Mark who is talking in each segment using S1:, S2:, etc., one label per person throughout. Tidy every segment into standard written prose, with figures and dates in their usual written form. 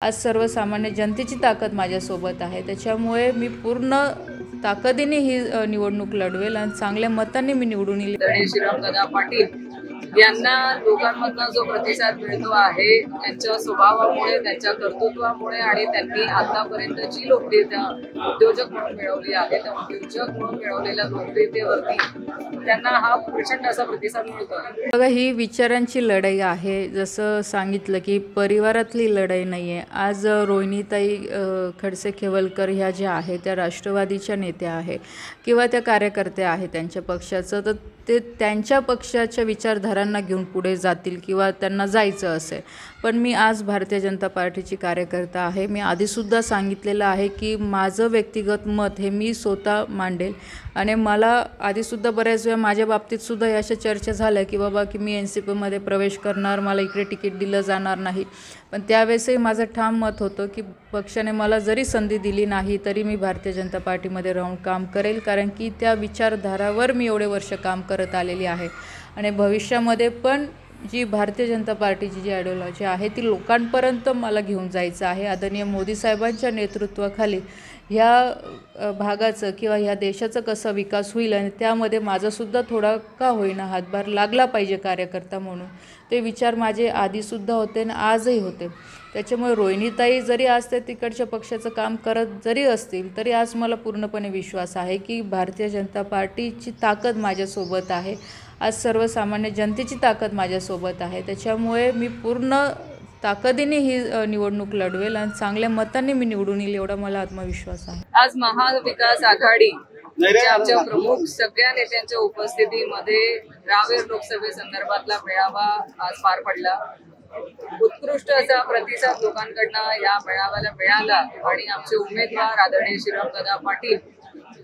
S1: आज सर्वसामान्य जनतेची ताकद माझ्यासोबत आहे, त्याच्यामुळे मी पूर्ण ताकदीने ही निवडणूक लढवेल आणि चांगल्या मतांनी मी निवडून येईल.
S2: श्रीरामदादा पाटील यांना लोकांमधून जो प्रतिसाद मिळतो आहे त्यांच्या स्वभावामुळे, त्यांच्या कर्तृत्वामुळे आणि त्यांनी आतापर्यंत जी लोकप्रियता उद्योजक म्हणून मिळवली आहे त्या उद्योजक म्हणून मिळवलेल्या लोकप्रियतेवरती त्यांना हा प्रचंड असा प्रतिसाद मिळतो.
S1: बघा, ही विचारांची लढाई आहे. जसं सांगितलं की परिवारातली लढाई नाही आहे. आज रोहिणीताई खडसे खेवलकर ह्या ज्या आहेत त्या राष्ट्रवादीच्या नेत्या आहे किंवा त्या कार्यकर्त्या आहेत त्यांच्या पक्षाचं, तर ते त्यांच्या पक्षाच्या विचारधारांना घेऊन पुढे जातील किंवा त्यांना जायचं असेल. पण मी आज भारतीय जनता पार्टीची कार्यकर्ता आहे. मी आधीसुद्धा सांगितलेलं आहे की माझं व्यक्तिगत मत हे मी स्वतः मांडेल आणि मला आधीसुद्धा बऱ्याच वेळा माझ्या बाबतीतसुद्धा अशा चर्चा झाल्या की बाबा की मी NCPमध्ये प्रवेश करणार, मला इकडे तिकीट दिलं जाणार नाही. पण त्यावेळेसही माझं ठाम मत होतं की पक्षाने मला जरी संधी दिली नाही तरी मी भारतीय जनता पार्टीमध्ये राहून काम करेल, कारण की त्या विचारधारावर मी एवढे वर्ष काम करत आलेली आहे आणि भविष्यामध्ये पण जी भारतीय जनता पार्टीची जी आयडिओलॉजी आहे ती लोकांपर्यंत मला घेऊन जायचं आहे. आदरणीय मोदी साहेबांच्या नेतृत्वाखाली ह्या भागाचं किंवा ह्या देशाचा कसा विकास होईल आणि त्यामध्ये माझासुद्धा थोडा का होईना हातभार लागला पाहिजे कार्यकर्ता म्हणून, ते विचार माझे आधीसुद्धा होते आणि आजही होते. त्याच्यामुळे रोहिणीताई जरी आज ते तिकडच्या पक्षाचं काम करत जरी असतील तरी आज मला पूर्णपणे विश्वास आहे की भारतीय जनता पार्टीची ताकद माझ्यासोबत आहे. आज सर्वसामान्य जनतेची ताकद माझ्यासोबत आहे, त्याच्यामुळे मी पूर्ण ताकदीने ही निवडणूक लढवेल आणि चांगल्या मतांनी मी निवडून येईल एवढा मला आत्मविश्वास आहे.
S2: आज महाविकास आघाडी आमच्या प्रमुख सगळ्या नेत्यांच्या उपस्थितीमध्ये रावेर लोकसभेसंदर्भातला मेळावा आज पार पडला. उत्कृष्ट असा प्रतिसाद लोकांकडनं या मेळाव्याला मिळाला आणि आमचे उमेदवार आदरणीय श्रीरामदादा पाटील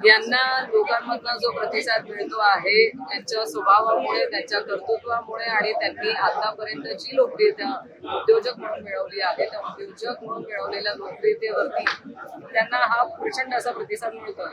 S2: यांना लोकांमधून जो प्रतिसाद मिळतो आहे त्यांच्या स्वभावामुळे, त्यांच्या कर्तृत्वामुळे आणि त्यांनी आतापर्यंत जी लोकप्रियता उद्योजक म्हणून मिळवली आहे त्या उद्योजक म्हणून मिळवलेल्या लोकप्रियतेवरती त्यांना हा प्रचंड असा प्रतिसाद मिळतो.